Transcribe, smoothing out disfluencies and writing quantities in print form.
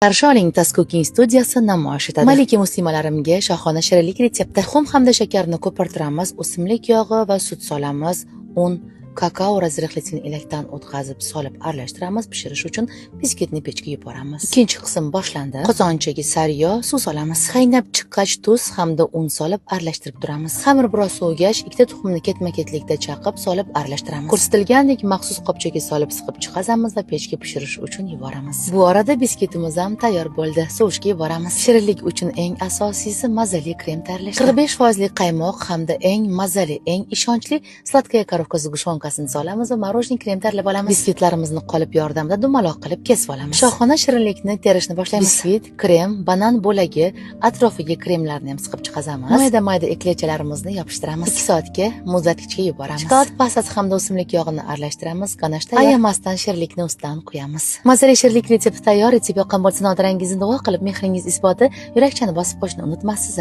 Qarshi oling, Tascooking studiyasi namoyish etadi. Malika muslimalarimga shohona shirinlik retsepti. Tuxum hamda shakarni ko'pirtiramiz, o'simlik yog'i va sut solamiz. Un, kakao razrihlisini elakdan o'tkazib solib aralashtiramiz. Pishirish uchun biskitni pechga yuboramiz. Ikkinchi qism boshlandi. Qozonchaga sariyog', suv solamiz. Qaynab chiqqach tuz hamda un solib aralashtirib turamiz. Xamir biroz sovigach, ikkita tuxumni ketma-ketlikda chaqib solib aralashtiramiz. Ko'rsatilgandek maxsus qopchaga solib siqib chiqazamiz va pechga pishirish uchun yuboramiz. Bu orada biskitimiz ham tayyor bo'ldi. Sovishga yuboramiz. Shirinlik uchun eng asosiysi mazali krem tayyorlash. 45% qaymoq hamda eng mazali, eng ishonchli sladkaya korovka zgushyonkasini solamiz va morojniy krem tayyorlab olamiz. Biskitlarimizni qolip yordamida dumaloq qilib kesib olamiz. Shohona shirinlikni terishni boshlaymiz. Biskit, krem, banan bo'lagi, atrofiga kremlarni ham siqib chiqazamiz. Mayda-mayda eklechalarimizni yopishtiramiz. 2 soatga muzlatgichga yuboramiz. Shokolad pastasi hamda o'simlik yog'ini aralashtiramiz. Ganashda ayamasdan shirinlikni ustidan quyamiz. Mazali shirinlik retsepti tayyor. Retsep yoqqan bo'lsa, nodarangizni duo qilib, mehringiz isboti yurakchani bosib qo'yishni unutmaysiz.